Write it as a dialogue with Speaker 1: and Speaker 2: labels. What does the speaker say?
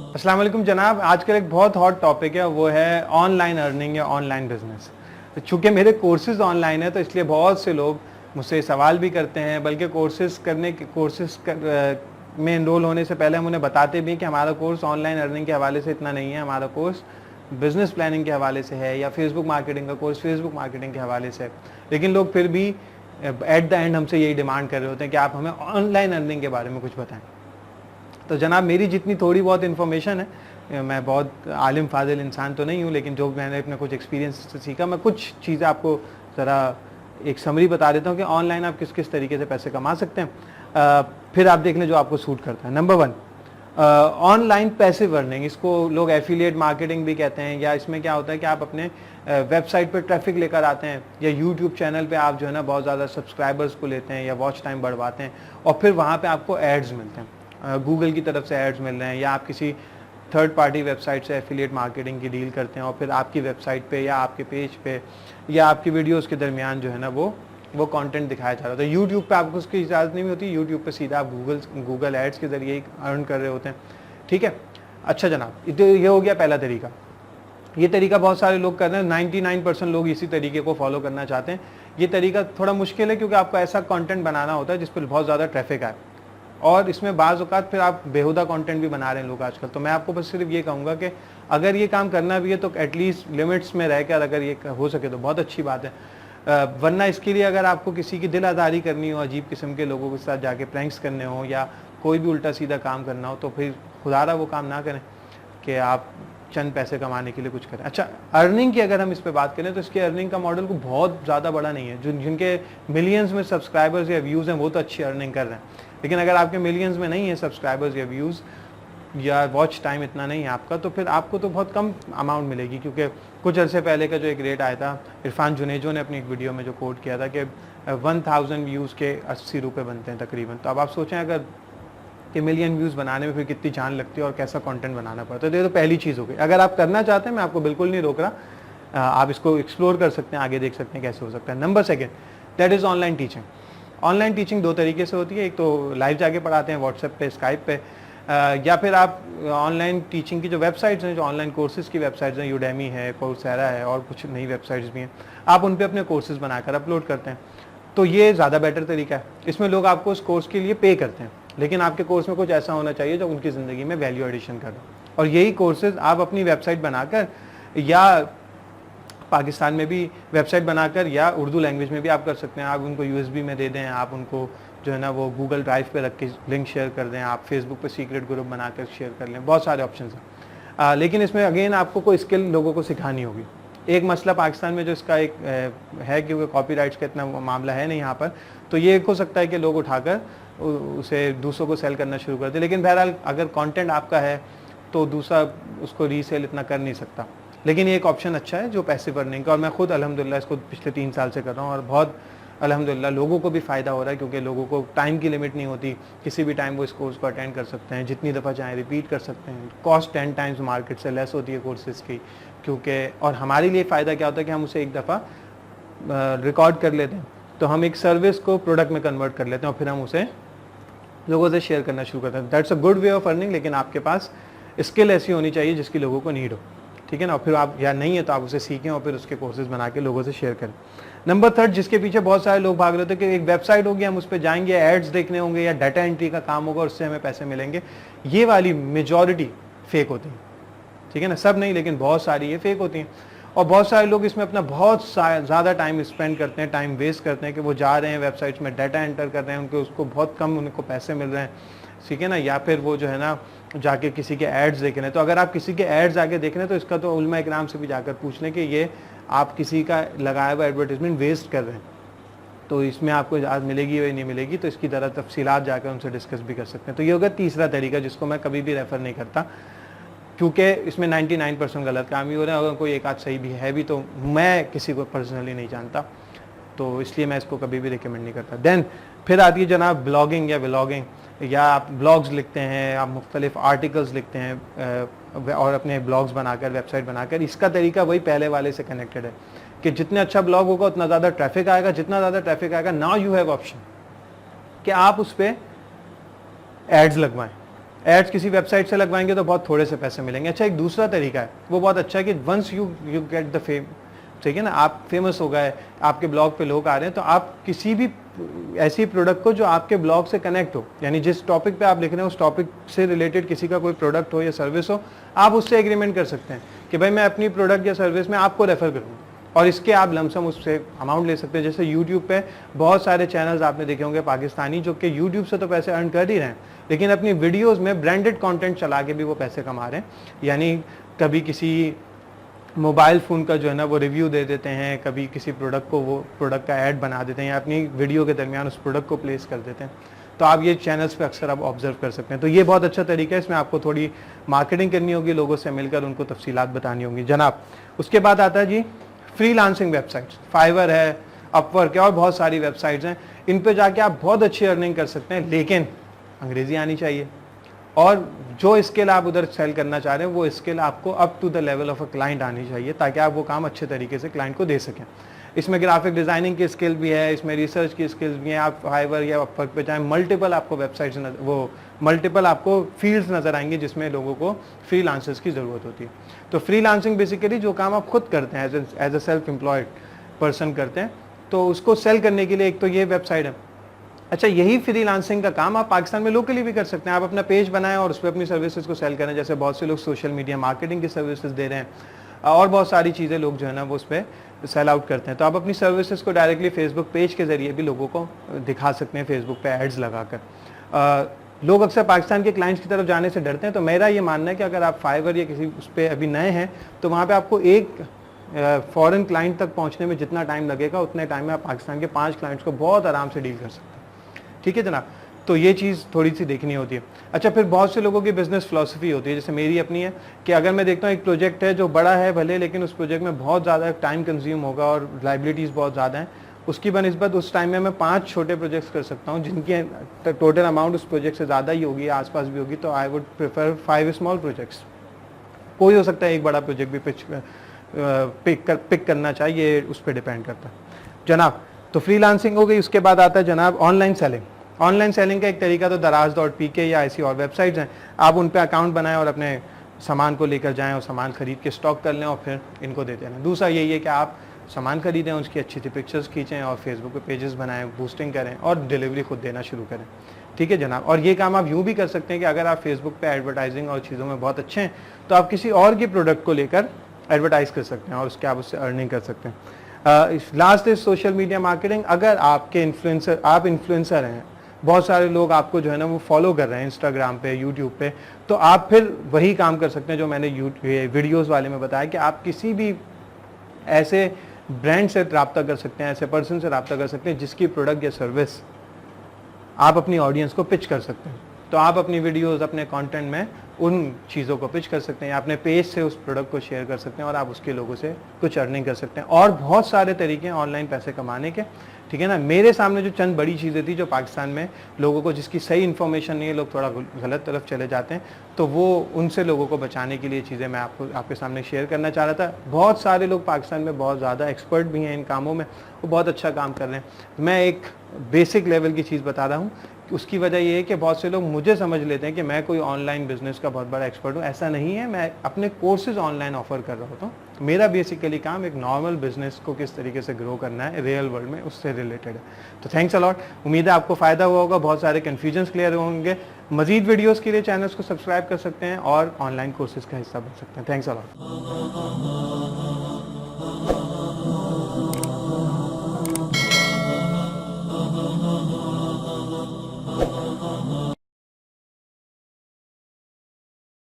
Speaker 1: अस्सलाम वालेकुम जनाब। आजकल एक बहुत हॉट टॉपिक है, वो है ऑनलाइन अर्निंग या ऑनलाइन बिजनेस। तो चूंकि मेरे कोर्सेज ऑनलाइन है तो इसलिए बहुत से लोग मुझसे सवाल भी करते हैं, बल्कि में इनरोल होने से पहले हम उन्हें बताते भी हैं कि हमारा कोर्स ऑनलाइन अर्निंग के हवाले से इतना नहीं है, हमारा कोर्स बिजनेस प्लानिंग के हवाले से है, या फेसबुक मार्केटिंग का कोर्स फेसबुक मार्केटिंग के हवाले से है। लेकिन लोग फिर भी एट द एंड हमसे यही डिमांड कर रहे होते हैं कि आप हमें ऑनलाइन अर्निंग के बारे में कुछ बताएं। तो जनाब, मेरी जितनी थोड़ी बहुत इन्फॉर्मेशन है, मैं बहुत आलिम फाजिल इंसान तो नहीं हूँ, लेकिन जो मैंने अपने कुछ एक्सपीरियंस से सीखा, मैं कुछ चीज़ें आपको ज़रा एक समरी बता देता हूँ कि ऑनलाइन आप किस किस तरीके से पैसे कमा सकते हैं। फिर आप देख लें जो आपको सूट करता है। नंबर 1, ऑनलाइन पैसिव अर्निंग, इसको लोग एफिलिएट मार्केटिंग भी कहते हैं। या इसमें क्या होता है कि आप अपने वेबसाइट पर ट्रैफिक लेकर आते हैं, या यूट्यूब चैनल पे आप जो है ना बहुत ज़्यादा सब्सक्राइबर्स को लेते हैं या वॉच टाइम बढ़वाते हैं, और फिर वहाँ पे आपको एड्स मिलते हैं, गूगल की तरफ से एड्स मिल रहे हैं, या आप किसी थर्ड पार्टी वेबसाइट से एफिलिएट मार्केटिंग की डील करते हैं, और फिर आपकी वेबसाइट पे या आपके पेज पे या आपकी वीडियोस के दरमियान जो है ना वो कंटेंट दिखाया जा रहा है। तो यूट्यूब पे आपको उसकी इजाज़त नहीं होती, यूट्यूब पे सीधा आप गूगल एड्स के ज़रिए ही अर्न कर रहे होते हैं। ठीक है, अच्छा जनाब, ये हो गया पहला तरीका। ये तरीका बहुत सारे लोग कर रहे हैं, 99% लोग इसी तरीके को फॉलो करना चाहते हैं। ये तरीका थोड़ा मुश्किल है, क्योंकि आपको ऐसा कंटेंट बनाना होता है जिस पर बहुत ज़्यादा ट्रैफिक आए, और इसमें बाज़ औक़ात फिर आप बेहुदा कंटेंट भी बना रहे हैं लोग आजकल। तो मैं आपको बस सिर्फ ये कहूँगा कि अगर ये काम करना भी है तो एटलीस्ट लिमिट्स में रहकर अगर ये हो सके तो बहुत अच्छी बात है। वरना इसके लिए अगर आपको किसी की दिल आज़ारी करनी हो, अजीब किस्म के लोगों के साथ जाके प्रैंक्स करने हो, या कोई भी उल्टा सीधा काम करना हो, तो फिर खुदारा वो काम ना करें कि आप चंद पैसे कमाने के लिए कुछ करें। अच्छा, अर्निंग की अगर हम इस पे बात करें तो इसके अर्निंग का मॉडल को बहुत ज़्यादा बड़ा नहीं है। जिनके मिलियंस में सब्सक्राइबर्स या व्यूज़ हैं वो तो अच्छी अर्निंग कर रहे हैं, लेकिन अगर आपके मिलियंस में नहीं है सब्सक्राइबर्स या व्यूज़ या वॉच टाइम इतना नहीं है आपका, तो फिर आपको तो बहुत कम अमाउंट मिलेगी। क्योंकि कुछ अर्से पहले का जो एक रेट आया था, इरफान जुनेजो ने अपनी एक वीडियो में जो कोट किया था कि 1000 व्यूज़ के 80 रुपये बनते हैं तकरीबन। तो अब आप सोचें अगर कि मिलियन व्यूज़ बनाने में फिर कितनी जान लगती है और कैसा कंटेंट बनाना पड़ता है। तो ये तो पहली चीज़ हो गई। अगर आप करना चाहते हैं, मैं आपको बिल्कुल नहीं रोक रहा, आप इसको एक्सप्लोर कर सकते हैं, आगे देख सकते हैं कैसे हो सकता है। Number 2, that is online teaching. Online teaching दो तरीके से होती है, एक तो लाइव जाके पढ़ाते हैं व्हाट्सएप पे, स्काइप पे, या फिर आप ऑनलाइन टीचिंग की जो वेबसाइट्स हैं, जो ऑनलाइन कोर्सेज़ की वेबसाइट्स हैं, यूडेमी है, कोर्सेरा है, और कुछ नई वेबसाइट्स भी हैं, आप उन पर अपने कोर्सेज़ बनाकर अपलोड करते हैं। तो ये ज़्यादा बेटर तरीका है। इसमें लोग आपको उस कोर्स के लिए पे करते हैं, लेकिन आपके कोर्स में कुछ ऐसा होना चाहिए जो उनकी ज़िंदगी में वैल्यू एडिशन कर दो। और यही कोर्सेज आप अपनी वेबसाइट बनाकर, या पाकिस्तान में भी वेबसाइट बनाकर, या उर्दू लैंग्वेज में भी आप कर सकते हैं। आप उनको यूएसबी में दे दें, आप उनको जो है ना वो गूगल ड्राइव पे रख के लिंक शेयर कर दें, आप फेसबुक पे सीक्रेट ग्रुप बनाकर शेयर कर लें, बहुत सारे ऑप्शन हैं। लेकिन इसमें अगेन आपको कोई स्किल लोगों को सिखानी होगी। एक मसला पाकिस्तान में जो इसका एक है, क्योंकि कॉपीराइट्स का इतना मामला है नहीं यहाँ पर, तो ये हो सकता है कि लोग उठाकर उसे दूसरों को सेल करना शुरू कर दे। लेकिन बहरहाल अगर कंटेंट आपका है तो दूसरा उसको रीसेल इतना कर नहीं सकता। लेकिन ये एक ऑप्शन अच्छा है जो पैसिव अर्निंग का, और मैं खुद अल्हम्दुलिल्लाह इसको पिछले 3 साल से कर रहा हूँ, और बहुत अल्हम्दुलिल्लाह लोगों को भी फ़ायदा हो रहा है, क्योंकि लोगों को टाइम की लिमिट नहीं होती, किसी भी टाइम वो इस कोर्स को अटेंड कर सकते हैं, जितनी दफ़ा चाहें रिपीट कर सकते हैं। कॉस्ट 10 टाइम्स मार्केट से लेस होती है कोर्सेज़ की, क्योंकि और हमारे लिए फ़ायदा क्या होता है कि हम उसे एक दफ़ा रिकॉर्ड कर लेते हैं, तो हम एक सर्विस को प्रोडक्ट में कन्वर्ट कर लेते हैं, और फिर हम उसे लोगों से शेयर करना शुरू करते हैं। That's a good way of earning, लेकिन आपके पास स्किल ऐसी होनी चाहिए जिसकी लोगों को नीड हो। ठीक है ना, और फिर आप या नहीं है तो आप उसे सीखें और फिर उसके कोर्सेज बना के लोगों से शेयर करें। नंबर 3, जिसके पीछे बहुत सारे लोग भाग रहे थे कि एक वेबसाइट होगी, हम उस पर जाएंगे, एड्स देखने होंगे, या डाटा एंट्री का काम होगा, उससे हमें पैसे मिलेंगे। ये वाली मेजॉरिटी फेक होती है। ठीक है ना, सब नहीं लेकिन बहुत सारी ये फेक होती हैं, और बहुत सारे लोग इसमें अपना बहुत ज़्यादा टाइम स्पेंड करते हैं, टाइम वेस्ट करते हैं कि वो जा रहे हैं वेबसाइट्स में, डाटा एंटर कर रहे हैं, उनको उसको बहुत कम उनको पैसे मिल रहे हैं। ठीक है ना, या फिर वो जो है ना जाके किसी के एड्स देख रहे हैं। तो अगर आप किसी के एड्स आके देख रहे हैं तो इसका तो उलमा इकराम से भी जाकर पूछ लें कि ये आप किसी का लगाया हुआ एडवर्टाइजमेंट वेस्ट कर रहे हैं, तो इसमें आपको इजाज़त मिलेगी या नहीं मिलेगी, तो इसकी ज़रा तफसीलात जाकर उनसे डिस्कस भी कर सकते हैं। तो ये होगा तीसरा तरीका, जिसको मैं कभी भी रेफ़र नहीं करता, क्योंकि इसमें 99% गलत काम ही हो रहे हैं। अगर कोई एक आध सही भी है भी तो मैं किसी को पर्सनली नहीं जानता, तो इसलिए मैं इसको कभी भी रिकमेंड नहीं करता। देन फिर आती है जनाब ब्लॉगिंग या व्लॉगिंग, या आप ब्लॉग्स लिखते हैं, आप मुख्तलिफ आर्टिकल्स लिखते हैं और अपने ब्लॉग्स बनाकर, वेबसाइट बनाकर। इसका तरीका वही पहले वाले से कनेक्टेड है कि जितना अच्छा ब्लॉग होगा उतना ज़्यादा ट्रैफिक आएगा, जितना ज़्यादा ट्रैफिक आएगा, नाउ यू हैव ऑप्शन कि आप उस पर एड्स लगवाएं। एड्स किसी वेबसाइट से लगवाएंगे तो बहुत थोड़े से पैसे मिलेंगे। अच्छा, एक दूसरा तरीका है, वो बहुत अच्छा है कि once you get the fame, ठीक है ना, आप फेमस हो गए, आपके ब्लॉग पे लोग आ रहे हैं, तो आप किसी भी ऐसी प्रोडक्ट को जो आपके ब्लॉग से कनेक्ट हो, यानी जिस टॉपिक पे आप लिख रहे हैं उस टॉपिक से रिलेटेड किसी का कोई प्रोडक्ट हो या सर्विस हो, आप उससे एग्रीमेंट कर सकते हैं कि भाई मैं अपनी प्रोडक्ट या सर्विस में आपको रेफर करूँगा, और इसके आप लमसम उससे अमाउंट ले सकते हैं। जैसे यूट्यूब पे बहुत सारे चैनल्स आपने देखे होंगे पाकिस्तानी, जो कि यूट्यूब से तो पैसे अर्न कर ही रहे हैं, लेकिन अपनी वीडियोस में ब्रांडेड कंटेंट चला के भी वो पैसे कमा रहे हैं। यानी कभी किसी मोबाइल फ़ोन का जो है ना वो रिव्यू दे देते हैं, कभी किसी प्रोडक्ट को वो प्रोडक्ट का ऐड बना देते हैं, या अपनी वीडियो के दरमियान उस प्रोडक्ट को प्लेस कर देते हैं। तो आप ये चैनल्स पे अक्सर आप ऑब्जर्व कर सकते हैं। तो ये बहुत अच्छा तरीका है, इसमें आपको थोड़ी मार्केटिंग करनी होगी, लोगों से मिलकर उनको तफसीलात बतानी होंगी जनाब। उसके बाद आता है जी फ्रीलांसिंग वेबसाइट्स, फाइवर है, अपवर्क है और बहुत सारी वेबसाइट्स हैं। इन पे जाके आप बहुत अच्छी अर्निंग कर सकते हैं, लेकिन अंग्रेजी आनी चाहिए, और जो स्किल आप उधर सेल करना चाह रहे हैं वो स्किल आपको up to the level of a client आनी चाहिए, ताकि आप वो काम अच्छे तरीके से क्लाइंट को दे सकें। इसमें ग्राफिक डिज़ाइनिंग की स्किल भी है, इसमें रिसर्च की स्किल्स भी हैं। आप फाइवर या अपवर्क पे जाएँ, मल्टीपल आपको वेबसाइट्स वो मल्टीपल आपको फील्ड्स नज़र आएंगे जिसमें लोगों को फ्रीलांसर्स की ज़रूरत होती है। तो फ्रीलांसिंग बेसिकली जो काम आप खुद करते हैं as a self employed person करते हैं, तो उसको सेल करने के लिए एक तो ये वेबसाइट है। अच्छा, यही फ्रीलांसिंग का काम आप पाकिस्तान में लोकली भी कर सकते हैं। आप अपना पेज बनाएं और उस पर अपनी सर्विसेज को सेल करें। जैसे बहुत से लोग सोशल मीडिया मार्केटिंग की सर्विसेज दे रहे हैं, और बहुत सारी चीज़ें लोग जो है ना वो उस पर सेल आउट करते हैं। तो आप अपनी सर्विसेज को डायरेक्टली फेसबुक पेज के जरिए भी लोगों को दिखा सकते हैं, फेसबुक पे एड्स लगाकर। लोग अक्सर पाकिस्तान के क्लाइंट्स की तरफ जाने से डरते हैं, तो मेरा ये मानना है कि अगर आप फाइवर या किसी उस पर अभी नए हैं, तो वहाँ पर आपको एक फॉरेन क्लाइंट तक पहुँचने में जितना टाइम लगेगा उतने टाइम में आप पाकिस्तान के 5 क्लाइंट्स को बहुत आराम से डील कर सकते हैं। ठीक है जनाब, तो ये चीज़ थोड़ी सी देखनी होती है। अच्छा, फिर बहुत से लोगों की बिजनेस फिलॉसफी होती है, जैसे मेरी अपनी है कि अगर मैं देखता हूँ एक प्रोजेक्ट है जो बड़ा है भले, लेकिन उस प्रोजेक्ट में बहुत ज़्यादा टाइम कंज्यूम होगा और लाइबिलिटीज़ बहुत ज़्यादा हैं, उसकी बनिस्बत उस टाइम में मैं 5 छोटे प्रोजेक्ट्स कर सकता हूँ जिनकी टोटल अमाउंट उस प्रोजेक्ट से ज़्यादा ही होगी, आसपास भी होगी। तो I would prefer 5 small projects. कोई हो सकता है एक बड़ा प्रोजेक्ट भी पिक करना चाहिए, उस पर डिपेंड करता है जनाब। तो फ्रीलांसिंग हो गई। उसके बाद आता है जनाब ऑनलाइन सेलिंग। ऑनलाइन सेलिंग का एक तरीका तो दराज.pk या ऐसी और वेबसाइट्स हैं, आप उन पे अकाउंट बनाएं और अपने सामान को लेकर जाएं और सामान खरीद के स्टॉक कर लें और फिर इनको देते रहें। दूसरा यही है कि आप सामान खरीदें, उसकी अच्छी अच्छी पिक्चर्स खींचें और फेसबुक पे पेजेस बनाएं, बूस्टिंग करें और डिलीवरी खुद देना शुरू करें। ठीक है जनाब। और ये काम आप यूँ भी कर सकते हैं कि अगर आप फेसबुक पे एडवर्टाइजिंग और चीज़ों में बहुत अच्छे हैं, तो आप किसी और की प्रोडक्ट को लेकर एडवर्टाइज़ कर सकते हैं और उसके आप उससे अर्निंग कर सकते हैं। Last is social media marketing. अगर आपके आप इन्फ्लुएंसर हैं, बहुत सारे लोग आपको जो है ना वो फॉलो कर रहे हैं इंस्टाग्राम पे, यूट्यूब पे, तो आप फिर वही काम कर सकते हैं जो मैंने वीडियोस वाले में बताया कि आप किसी भी ऐसे ब्रांड से रब्ता कर सकते हैं, ऐसे पर्सन से रब्ता कर सकते हैं जिसकी प्रोडक्ट या सर्विस आप अपनी ऑडियंस को पिच कर सकते हैं। तो आप अपनी वीडियोस, अपने कंटेंट में उन चीज़ों को पिच कर सकते हैं, अपने पेज से उस प्रोडक्ट को शेयर कर सकते हैं और आप उसके लोगों से कुछ अर्निंग कर सकते हैं। और बहुत सारे तरीके हैं ऑनलाइन पैसे कमाने के, ठीक है ना। मेरे सामने जो चंद बड़ी चीज़ें थी जो पाकिस्तान में लोगों को, जिसकी सही इन्फॉर्मेशन नहीं है, लोग थोड़ा गलत तरफ चले जाते हैं, तो वो उनसे लोगों को बचाने के लिए चीज़ें मैं आपके सामने शेयर करना चाह रहा था। बहुत सारे लोग पाकिस्तान में बहुत ज़्यादा एक्सपर्ट भी हैं इन कामों में, वो बहुत अच्छा काम कर रहे हैं। मैं एक बेसिक लेवल की चीज़ बता रहा हूँ। उसकी वजह ये है कि बहुत से लोग मुझे समझ लेते हैं कि मैं कोई ऑनलाइन बिजनेस का बहुत बड़ा एक्सपर्ट हूँ। ऐसा नहीं है, मैं अपने कोर्सेज ऑनलाइन ऑफर कर रहा होता हूँ। मेरा बेसिकली काम एक नॉर्मल बिजनेस को किस तरीके से ग्रो करना है रियल वर्ल्ड में, उससे रिलेटेड है। तो थैंक्स अ लॉट। उम्मीद है आपको फ़ायदा हुआ होगा, बहुत सारे कन्फ्यूजन्स क्लियर होंगे। मजीद वीडियोज़ के लिए चैनल्स को सब्सक्राइब कर सकते हैं और ऑनलाइन कोर्सेज का हिस्सा बन सकते हैं। Thanks a lot.